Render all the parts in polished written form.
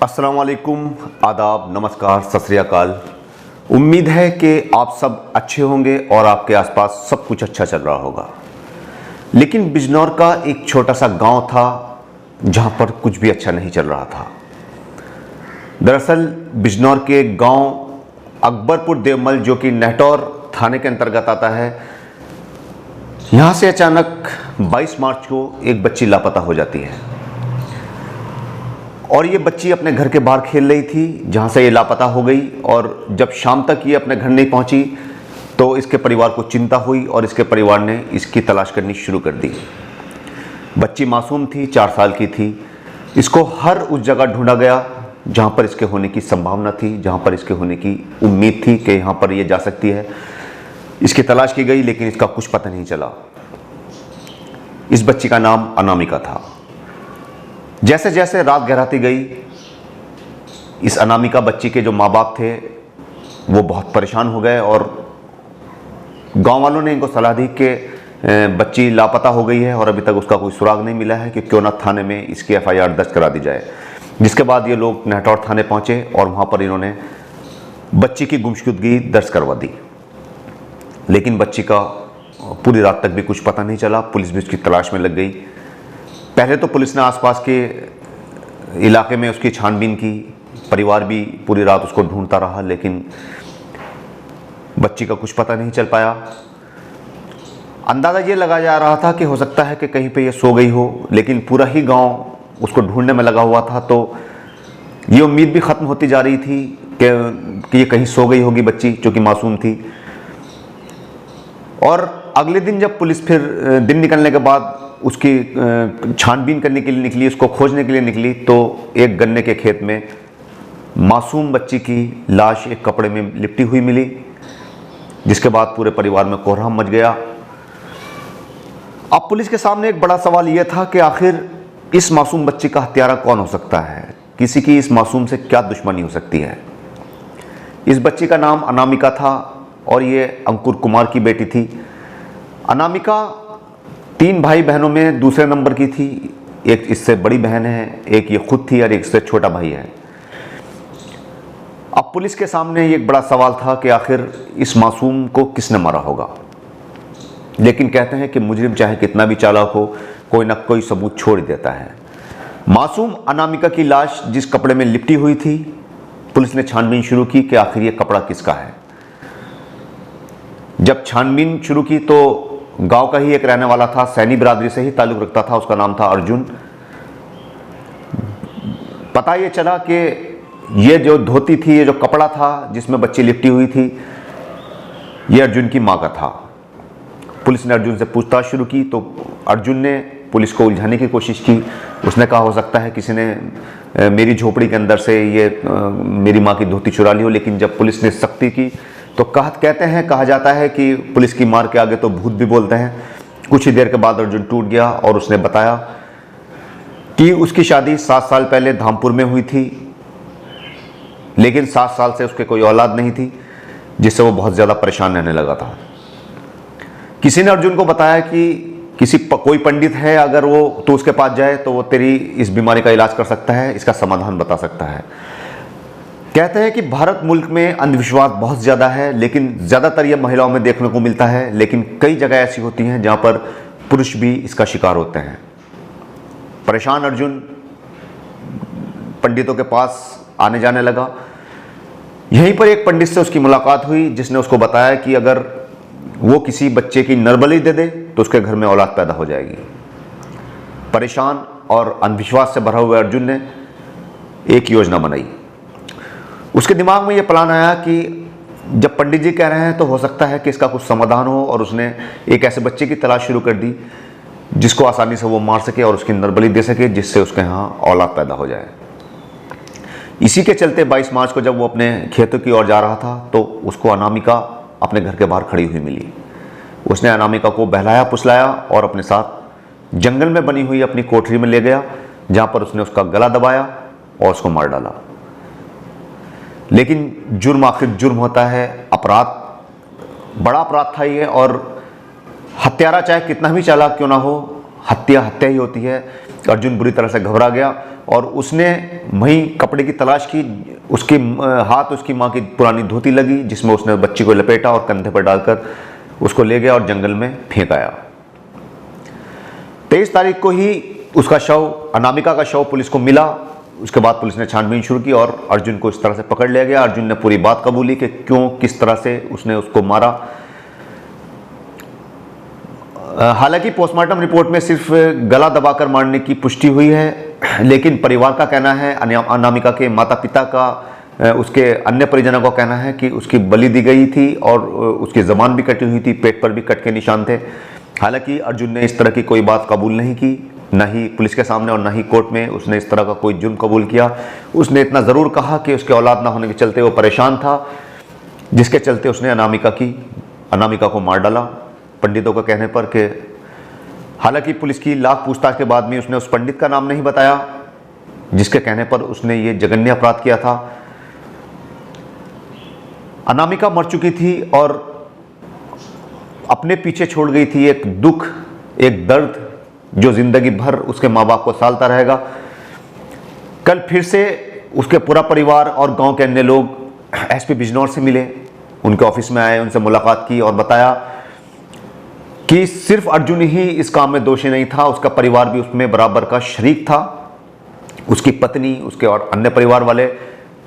अस्सलाम वालेकुम, आदाब, नमस्कार, सत श्री अकाल। उम्मीद है कि आप सब अच्छे होंगे और आपके आसपास सब कुछ अच्छा चल रहा होगा। लेकिन बिजनौर का एक छोटा सा गांव था जहां पर कुछ भी अच्छा नहीं चल रहा था। दरअसल बिजनौर के गांव अकबरपुर देवमल, जो कि नेहटौर थाने के अंतर्गत आता है, यहां से अचानक 22 मार्च को एक बच्ची लापता हो जाती है। और ये बच्ची अपने घर के बाहर खेल रही थी जहाँ से ये लापता हो गई। और जब शाम तक ये अपने घर नहीं पहुँची तो इसके परिवार को चिंता हुई और इसके परिवार ने इसकी तलाश करनी शुरू कर दी। बच्ची मासूम थी, 4 साल की थी। इसको हर उस जगह ढूंढा गया जहाँ पर इसके होने की संभावना थी, जहाँ पर इसके होने की उम्मीद थी कि यहाँ पर ये जा सकती है। इसकी तलाश की गई लेकिन इसका कुछ पता नहीं चला। इस बच्ची का नाम अनामिका था। जैसे जैसे रात गहराती गई, इस अनामिका बच्ची के जो माँ बाप थे वो बहुत परेशान हो गए और गांव वालों ने इनको सलाह दी कि बच्ची लापता हो गई है और अभी तक उसका कोई सुराग नहीं मिला है कि क्यों ना थाने में इसकी FIR दर्ज करा दी जाए। जिसके बाद ये लोग नेहटौर थाने पहुंचे और वहां पर इन्होंने बच्ची की गुमशुदगी दर्ज करवा दी। लेकिन बच्ची का पूरी रात तक भी कुछ पता नहीं चला। पुलिस भी उसकी तलाश में लग गई। पहले तो पुलिस ने आसपास के इलाके में उसकी छानबीन की, परिवार भी पूरी रात उसको ढूंढता रहा, लेकिन बच्ची का कुछ पता नहीं चल पाया। अंदाज़ा ये लगाया जा रहा था कि हो सकता है कि कहीं पे ये सो गई हो, लेकिन पूरा ही गांव उसको ढूंढने में लगा हुआ था। तो ये उम्मीद भी ख़त्म होती जा रही थी कि ये कहीं सो गई होगी बच्ची, जो कि मासूम थी। और अगले दिन जब पुलिस फिर दिन निकलने के बाद उसकी छानबीन करने के लिए निकली, उसको खोजने के लिए निकली, तो एक गन्ने के खेत में मासूम बच्ची की लाश एक कपड़े में लिपटी हुई मिली। जिसके बाद पूरे परिवार में कोहराम मच गया। अब पुलिस के सामने एक बड़ा सवाल यह था कि आखिर इस मासूम बच्ची का हत्यारा कौन हो सकता है, किसी की इस मासूम से क्या दुश्मनी हो सकती है। इस बच्ची का नाम अनामिका था और ये अंकुर कुमार की बेटी थी। अनामिका 3 भाई बहनों में दूसरे नंबर की थी। एक इससे बड़ी बहन है, एक ये खुद थी और एक इससे छोटा भाई है। अब पुलिस के सामने एक बड़ा सवाल था कि आखिर इस मासूम को किसने मारा होगा। लेकिन कहते हैं कि मुजरिम चाहे कितना भी चालाक हो, कोई ना कोई सबूत छोड़ देता है। मासूम अनामिका की लाश जिस कपड़े में लिपटी हुई थी, पुलिस ने छानबीन शुरू की कि आखिर ये कपड़ा किसका है। जब छानबीन शुरू की तो गांव का ही एक रहने वाला था, सैनी बिरादरी से ही ताल्लुक रखता था, उसका नाम था अर्जुन। पता ये चला कि ये जो धोती थी, ये जो कपड़ा था जिसमें बच्ची लिपटी हुई थी, ये अर्जुन की मां का था। पुलिस ने अर्जुन से पूछताछ शुरू की तो अर्जुन ने पुलिस को उलझाने की कोशिश की। उसने कहा हो सकता है किसी ने मेरी झोपड़ी के अंदर से ये मेरी मां की धोती चुरा ली हो। लेकिन जब पुलिस ने सख्ती की तो कहा जाता है कि पुलिस की मार के आगे तो भूत भी बोलते हैं। कुछ ही देर के बाद अर्जुन टूट गया और उसने बताया कि उसकी शादी 7 साल पहले धामपुर में हुई थी, लेकिन 7 साल से उसके कोई औलाद नहीं थी, जिससे वो बहुत ज़्यादा परेशान रहने लगा था। किसी ने अर्जुन को बताया कि कोई पंडित है, अगर वो तो उसके पास जाए तो वो तेरी इस बीमारी का इलाज कर सकता है, इसका समाधान बता सकता है। कहते हैं कि भारत मुल्क में अंधविश्वास बहुत ज़्यादा है, लेकिन ज़्यादातर यह महिलाओं में देखने को मिलता है। लेकिन कई जगह ऐसी होती हैं जहाँ पर पुरुष भी इसका शिकार होते हैं। परेशान अर्जुन पंडितों के पास आने जाने लगा। यहीं पर एक पंडित से उसकी मुलाकात हुई, जिसने उसको बताया कि अगर वो किसी बच्चे की नरबली दे दे तो उसके घर में औलाद पैदा हो जाएगी। परेशान और अंधविश्वास से भरा हुआ अर्जुन ने एक योजना बनाई। उसके दिमाग में यह प्लान आया कि जब पंडित जी कह रहे हैं तो हो सकता है कि इसका कुछ समाधान हो, और उसने एक ऐसे बच्चे की तलाश शुरू कर दी जिसको आसानी से वो मार सके और उसकी नरबली दे सके, जिससे उसके यहाँ औलाद पैदा हो जाए। इसी के चलते 22 मार्च को जब वो अपने खेतों की ओर जा रहा था तो उसको अनामिका अपने घर के बाहर खड़ी हुई मिली। उसने अनामिका को बहलाया फुसलाया और अपने साथ जंगल में बनी हुई अपनी कोठरी में ले गया, जहाँ पर उसने उसका गला दबाया और उसको मार डाला। लेकिन जुर्म आखिर जुर्म होता है, अपराध बड़ा अपराध था ये, और हत्यारा चाहे कितना भी चालाक क्यों ना हो, हत्या हत्या ही होती है। अर्जुन बुरी तरह से घबरा गया। और उसने वहीं कपड़े की तलाश की। उसके हाथ उसकी माँ की पुरानी धोती लगी जिसमें उसने बच्ची को लपेटा और कंधे पर डालकर उसको ले गया और जंगल में फेंक आया। 23 तारीख को ही उसका शव, अनामिका का शव पुलिस को मिला। उसके बाद पुलिस ने छानबीन शुरू की और अर्जुन को इस तरह से पकड़ लिया गया। अर्जुन ने पूरी बात कबूली कि क्यों, किस तरह से उसने उसको मारा। हालांकि पोस्टमार्टम रिपोर्ट में सिर्फ गला दबाकर मारने की पुष्टि हुई है, लेकिन परिवार का कहना है, अनामिका के माता पिता का, उसके अन्य परिजनों का कहना है कि उसकी बलि दी गई थी और उसकी ज़बान भी कटी हुई थी, पेट पर भी कट के निशान थे। हालांकि अर्जुन ने इस तरह की कोई बात कबूल नहीं की, न ही पुलिस के सामने और न ही कोर्ट में उसने इस तरह का कोई जुर्म कबूल किया। उसने इतना ज़रूर कहा कि उसके औलाद ना होने के चलते वो परेशान था, जिसके चलते उसने अनामिका को मार डाला पंडितों का कहने पर। कि हालांकि पुलिस की लाख पूछताछ के बाद भी उसने उस पंडित का नाम नहीं बताया जिसके कहने पर उसने ये जघन्य अपराध किया था। अनामिका मर चुकी थी और अपने पीछे छोड़ गई थी एक दुख, एक दर्द जो जिंदगी भर उसके माँ बाप को सालता रहेगा। कल फिर से उसके पूरा परिवार और गांव के अन्य लोग एसपी बिजनौर से मिले, उनके ऑफिस में आए, उनसे मुलाकात की और बताया कि सिर्फ अर्जुन ही इस काम में दोषी नहीं था, उसका परिवार भी उसमें बराबर का शरीक था। उसकी पत्नी, उसके और अन्य परिवार वाले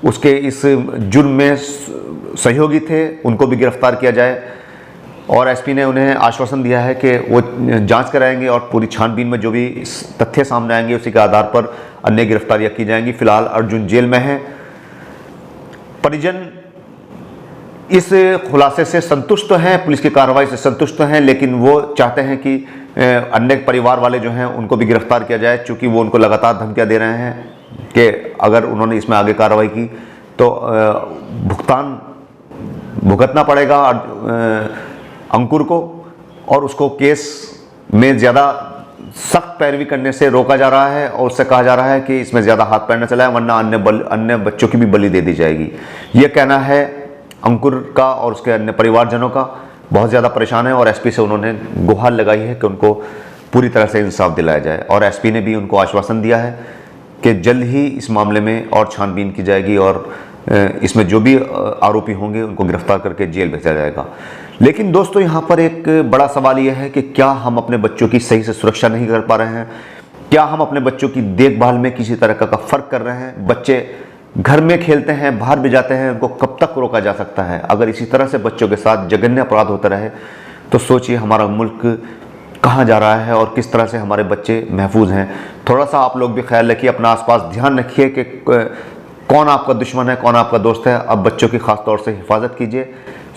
उसके इस जुर्म में सहयोगी थे, उनको भी गिरफ्तार किया जाए। और एसपी ने उन्हें आश्वासन दिया है कि वो जांच कराएंगे और पूरी छानबीन में जो भी तथ्य सामने आएंगे उसी के आधार पर अन्य गिरफ्तारियां की जाएंगी। फिलहाल अर्जुन जेल में है। परिजन इस खुलासे से संतुष्ट तो हैं, पुलिस की कार्रवाई से संतुष्ट तो हैं, लेकिन वो चाहते हैं कि अन्य परिवार वाले जो हैं उनको भी गिरफ्तार किया जाए, चूँकि वो उनको लगातार धमकियाँ दे रहे हैं कि अगर उन्होंने इसमें आगे कार्रवाई की तो भुगतान भुगतना पड़ेगा अंकुर को, और उसको केस में ज़्यादा सख्त पैरवी करने से रोका जा रहा है और उससे कहा जा रहा है कि इसमें ज़्यादा हाथ पैर न चलाएं वरना अन्य बच्चों की भी बलि दे दी जाएगी। ये कहना है अंकुर का और उसके अन्य परिवारजनों का। बहुत ज़्यादा परेशान है और एसपी से उन्होंने गुहार लगाई है कि उनको पूरी तरह से इंसाफ दिलाया जाए। और एसपी ने भी उनको आश्वासन दिया है कि जल्द ही इस मामले में और छानबीन की जाएगी और इसमें जो भी आरोपी होंगे उनको गिरफ्तार करके जेल भेजा जाएगा। लेकिन दोस्तों, यहाँ पर एक बड़ा सवाल यह है कि क्या हम अपने बच्चों की सही से सुरक्षा नहीं कर पा रहे हैं? क्या हम अपने बच्चों की देखभाल में किसी तरह का फ़र्क कर रहे हैं? बच्चे घर में खेलते हैं, बाहर भी जाते हैं, उनको कब तक रोका जा सकता है? अगर इसी तरह से बच्चों के साथ जघन्य अपराध होते रहे तो सोचिए हमारा मुल्क कहाँ जा रहा है और किस तरह से हमारे बच्चे महफूज हैं। थोड़ा सा आप लोग भी ख्याल रखिए, अपना आसपास ध्यान रखिए कि कौन आपका दुश्मन है, कौन आपका दोस्त है। अब बच्चों की खास तौर से हिफाजत कीजिए,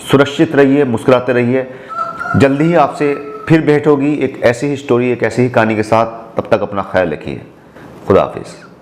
सुरक्षित रहिए, मुस्कुराते रहिए। जल्दी ही आपसे फिर भेंट होगी एक ऐसी ही स्टोरी, एक ऐसी ही कहानी के साथ। तब तक अपना ख्याल रखिए। खुदा हाफिज़।